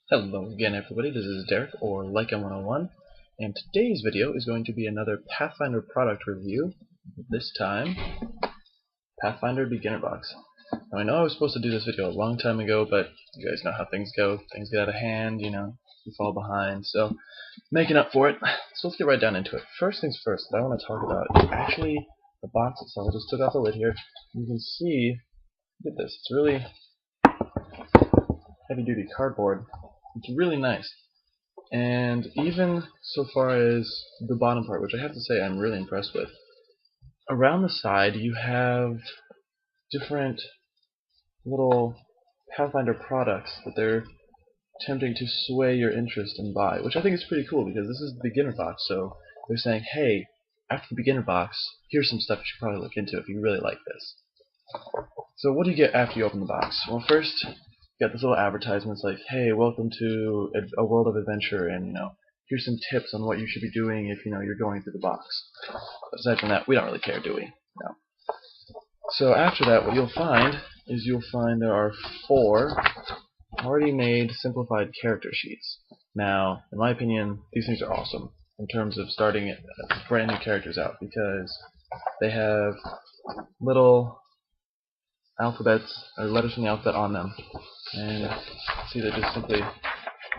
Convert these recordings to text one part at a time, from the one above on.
Hello again everybody, this is Derek, or Leica101, and today's video is going to be another Pathfinder product review, this time, Pathfinder Beginner Box. Now I know I was supposed to do this video a long time ago, but you guys know how things go, things get out of hand, you fall behind, so making up for it. So let's get right down into it. First things first, what I want to talk about is actually the box itself. I just took off the lid here, you can see, look at this, it's really heavy duty cardboard. It's really nice. And even so far as the bottom part, which I have to say I'm really impressed with, around the side you have different little Pathfinder products that they're attempting to sway your interest and buy, which I think is pretty cool because this is the beginner box, so they're saying, hey, after the beginner box, here's some stuff you should probably look into if you really like this. So what do you get after you open the box? Well, first, you got this little advertisement. It's like, hey, welcome to a world of adventure, and here's some tips on what you should be doing if you're going through the box. But aside from that, we don't really care, do we? No. So after that, what you'll find is there are 4 already made simplified character sheets. Now, in my opinion, these things are awesome in terms of starting brand new characters out because they have little alphabets or letters from the alphabet on them, and see they just simply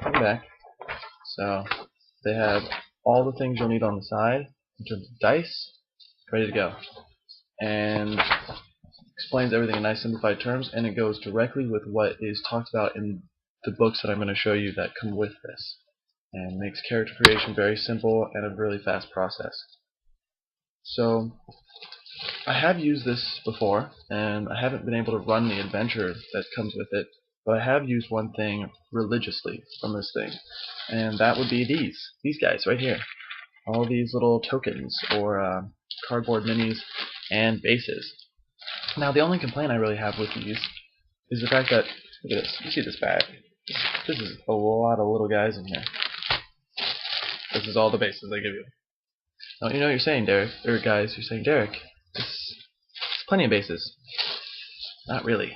come back. So they have all the things you'll need on the side in terms of dice, ready to go, and explains everything in nice simplified terms, and it goes directly with what is talked about in the books that I'm going to show you that come with this, and makes character creation very simple and a really fast process. So I have used this before, and I haven't been able to run the adventure that comes with it, but I have used one thing religiously from this thing, and that would be these guys right here. All these little tokens, or cardboard minis, and bases. Now the only complaint I really have with these is the fact that, look at this, you see this bag? This is a lot of little guys in here. This is all the bases they give you. Now you know what you're saying, Derek, or guys, you're saying, Derek, it's plenty of bases. Not really.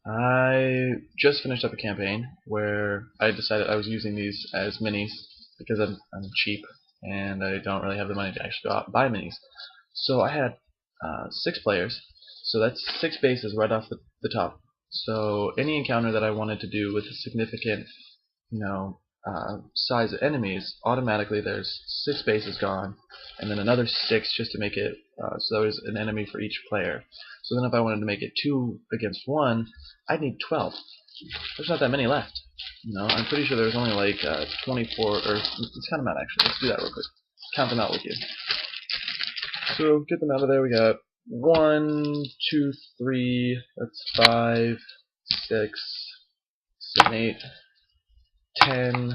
I just finished up a campaign where I decided I was using these as minis because I'm cheap and I don't really have the money to actually go out and buy minis. So I had 6 players, so that's 6 bases right off the top. So any encounter that I wanted to do with a significant, size of enemies, automatically there's 6 bases gone, and then another 6 just to make it so there's an enemy for each player. So then if I wanted to make it 2 against 1, I'd need 12. There's not that many left. I'm pretty sure there's only like 24, or let's count them out actually. Let's do that real quick. Count them out with you. So get them out of there. We got 1, 2, 3. That's 5, 6, 7, 8, 10,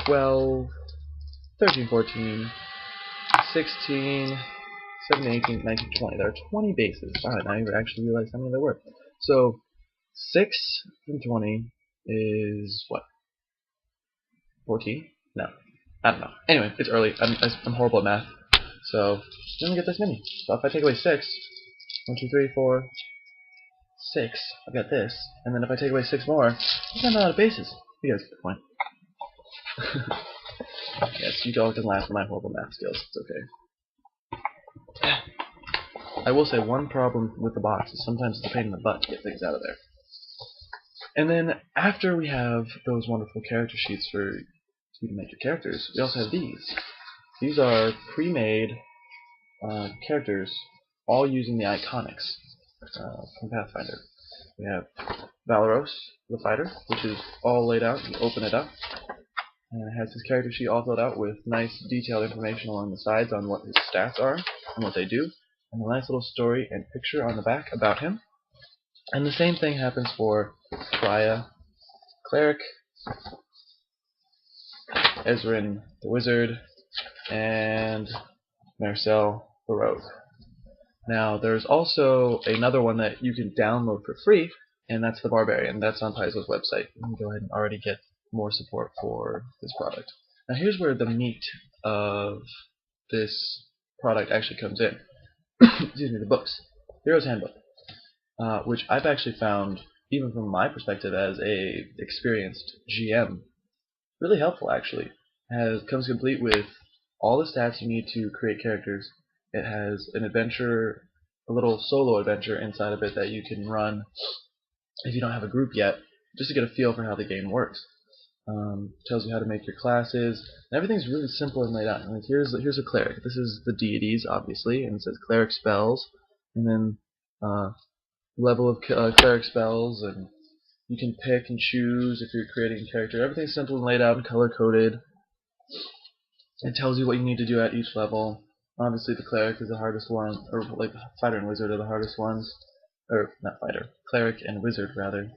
12, 13, 14, 16, 17, 18, 19, 20. There are 20 bases. Alright, now you actually realize how many there were. So 6 from 20 is what? 14? No. I don't know. Anyway, it's early. I'm horrible at math. So I'm gonna get this many. So if I take away 6, 1, 2, 3, 4, 6, I've got this. And then if I take away 6 more, I've got a lot of bases. You guys get the point. Yes, you all can laugh at my horrible math skills. It's okay. I will say one problem with the box is sometimes it's a pain in the butt to get things out of there. And then after we have those wonderful character sheets for you to make your characters, we also have these. These are pre-made characters, all using the iconics from Pathfinder. We have Valeros, the fighter, which is all laid out. You open it up, and it has his character sheet all filled out with nice detailed information along the sides on what his stats are and what they do, and a nice little story and picture on the back about him. And the same thing happens for Freya, Cleric, Ezrin, the Wizard, and Marcel, the Rogue. Now, there's also another one that you can download for free, and that's the Barbarian. That's on Paizo's website. You can go ahead and already get more support for this product. Now, here's where the meat of this product actually comes in. Excuse me, the books. Hero's Handbook, which I've actually found even from my perspective as a experienced GM, really helpful actually. Comes complete with all the stats you need to create characters. It has an adventure, a little solo adventure inside of it that you can run if you don't have a group yet, just to get a feel for how the game works. Tells you how to make your classes, and everything's really simple and laid out. Like here's a cleric. This is the deities, obviously, and it says cleric spells, and then level of cleric spells, and you can pick and choose if you're creating a character. Everything's simple and laid out and color coded. It tells you what you need to do at each level. Obviously, the cleric is the hardest one, or like fighter and wizard are the hardest ones, or not fighter, cleric and wizard rather.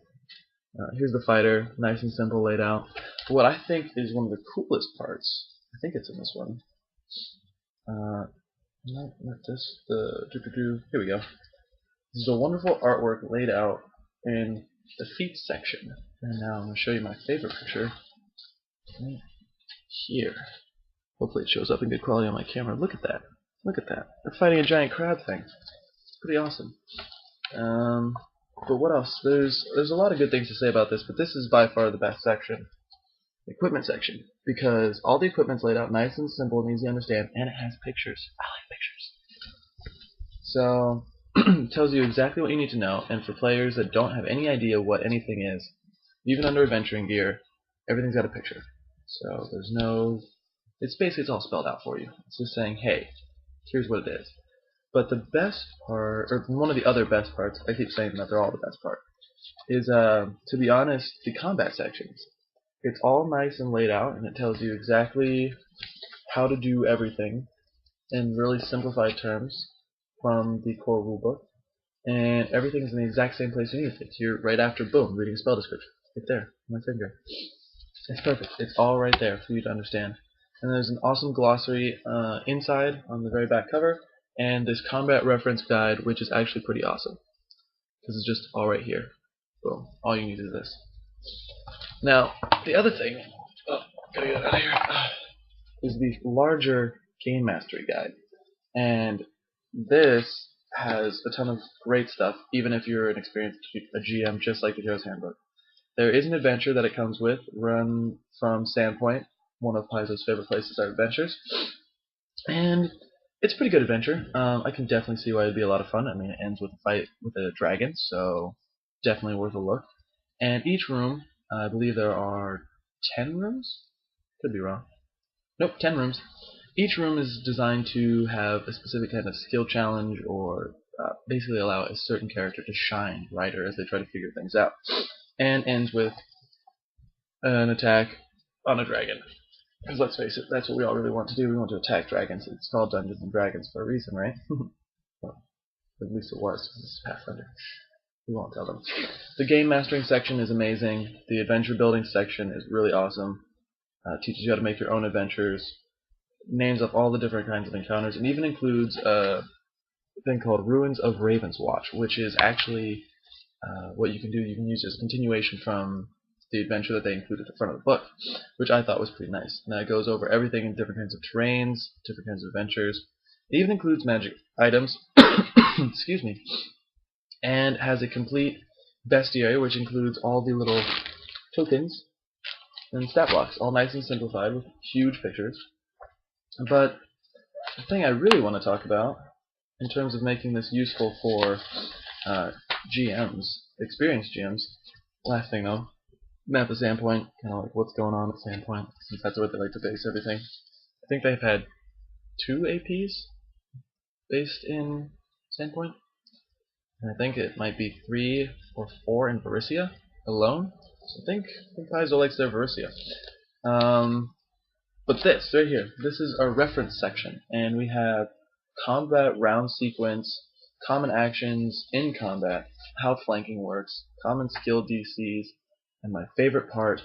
Here's the fighter, nice and simple laid out. But what I think is one of the coolest parts, I think it's in this one. No, not this. Here we go. This is a wonderful artwork laid out in the feats section. And now I'm going to show you my favorite picture. Right here. Hopefully it shows up in good quality on my camera. Look at that. Look at that. They're fighting a giant crab thing. It's pretty awesome. But what else? There's a lot of good things to say about this, but this is by far the best section. The equipment section. Because all the equipment's laid out nice and simple and easy to understand, and it has pictures. I like pictures. So, it tells you exactly what you need to know, and for players that don't have any idea what anything is, even under adventuring gear, everything's got a picture. So there's no... it's all spelled out for you. It's just saying, hey, here's what it is. But the best part, or one of the other best parts, I keep saying that they're all the best part, is, to be honest, the combat sections. It's all nice and laid out, and it tells you exactly how to do everything in really simplified terms from the core rulebook. And everything's in the exact same place you need it. It's here right after, boom, reading a spell description. Right there, on my finger. It's perfect. It's all right there for you to understand. And there's an awesome glossary inside on the very back cover, and this combat reference guide, which is actually pretty awesome. Because it's just all right here. Boom. All you need is this. Now, the other thing, gotta get out of here, is the larger game mastery guide. And this has a ton of great stuff, even if you're an experienced GM, just like the Hero's Handbook. There is an adventure that it comes with, run from Sandpoint, one of Paizo's favorite places to start adventures. And it's a pretty good adventure. I can definitely see why it'd be a lot of fun. I mean, it ends with a fight with a dragon, so definitely worth a look. And each room, I believe there are 10 rooms? Could be wrong. Nope, 10 rooms. Each room is designed to have a specific kind of skill challenge or basically allow a certain character to shine brighter as they try to figure things out. And ends with an attack on a dragon. Because let's face it, that's what we all really want to do. We want to attack dragons. It's called Dungeons and Dragons for a reason, right? Well, at least it was. This is Pathfinder. We won't tell them. The game mastering section is amazing. The adventure building section is really awesome. Teaches you how to make your own adventures. Names up all the different kinds of encounters, and even includes a thing called Ruins of Ravenswatch, which is actually what you can do. You can use as a continuation from the adventure that they included at the front of the book, which I thought was pretty nice. Now it goes over everything in different kinds of terrains, different kinds of adventures. It even includes magic items, excuse me, and has a complete bestiary, which includes all the little tokens and stat blocks, all nice and simplified with huge pictures. But the thing I really want to talk about, in terms of making this useful for GMs, experienced GMs, last thing though, map of Sandpoint, kind of like what's going on at Sandpoint, since that's what they like to base everything. I think they've had 2 APs based in Sandpoint, and I think it might be 3 or 4 in Varissia alone. So I think Paizo likes their Varissia. But this, right here, this is our reference section, and we have combat round sequence, common actions in combat, how flanking works, common skill DCs, and my favorite part,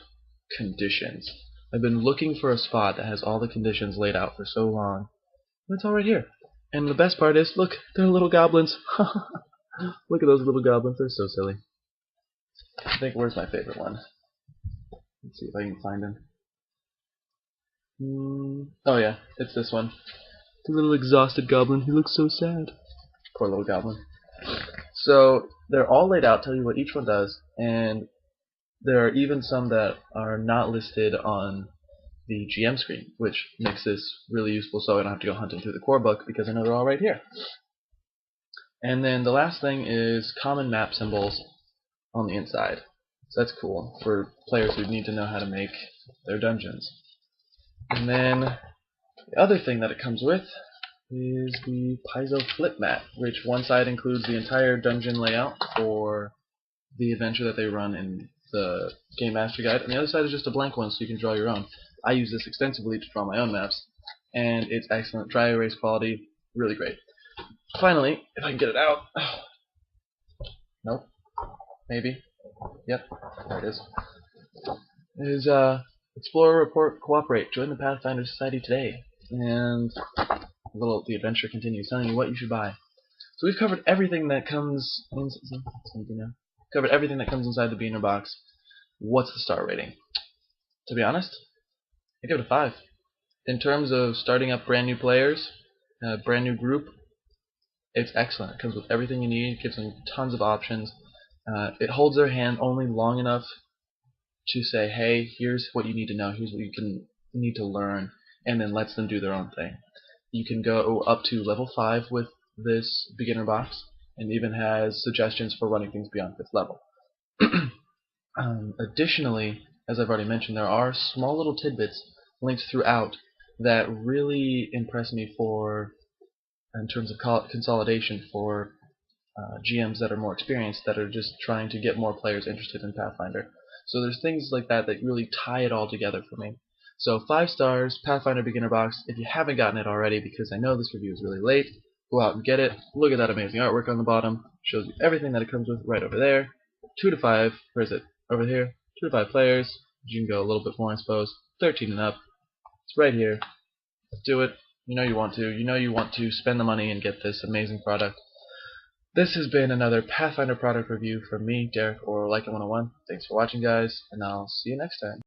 conditions. I've been looking for a spot that has all the conditions laid out for so long, but it's all right here. And the best part is, look, they're little goblins. Look at those little goblins, they're so silly. I think, where's my favorite one? Let's see if I can find him. Oh yeah, it's this one. The little exhausted goblin, he looks so sad. Poor little goblin. So, They're all laid out, tell you what each one does, and there are even some that are not listed on the GM screen, which makes this really useful so I don't have to go hunting through the core book because I know they're all right here. And then the last thing is common map symbols on the inside. So that's cool for players who need to know how to make their dungeons. And then the other thing that it comes with is the Paizo flip mat, which one side includes the entire dungeon layout for the adventure that they run in the Game Master Guide, and the other side is just a blank one so you can draw your own. I use this extensively to draw my own maps, and it's excellent. Dry erase quality, really great. Finally, if I can get it out. Nope. Maybe. Yep. There it is. Is Explore, Report, Cooperate. Join the Pathfinder Society today. And the adventure continues, telling you what you should buy. So we've covered everything that comes covered everything that comes inside the Beginner box. What's the star rating? To be honest, I give it a 5. In terms of starting up brand new players, a brand new group, it's excellent. It comes with everything you need. It gives them tons of options. It holds their hand only long enough to say, hey, here's what you need to know, here's what you need to learn, and then lets them do their own thing. You can go up to level 5 with this beginner box, and even has suggestions for running things beyond 5th level. Additionally, as I've already mentioned, there are small little tidbits linked throughout that really impress me in terms of consolidation for GMs that are more experienced, that are just trying to get more players interested in Pathfinder. So there's things like that that really tie it all together for me. So 5 stars, Pathfinder Beginner Box. If you haven't gotten it already, because I know this review is really late, go out and get it. Look at that amazing artwork on the bottom. Shows you everything that it comes with right over there. 2 to 5, where is it? Over here. 2 to 5 players. You can go a little bit more, I suppose. 13 and up. It's right here. Do it. You know you want to. You know you want to spend the money and get this amazing product. This has been another Pathfinder product review from me, Derek, or Like It 101. Thanks for watching, guys, and I'll see you next time.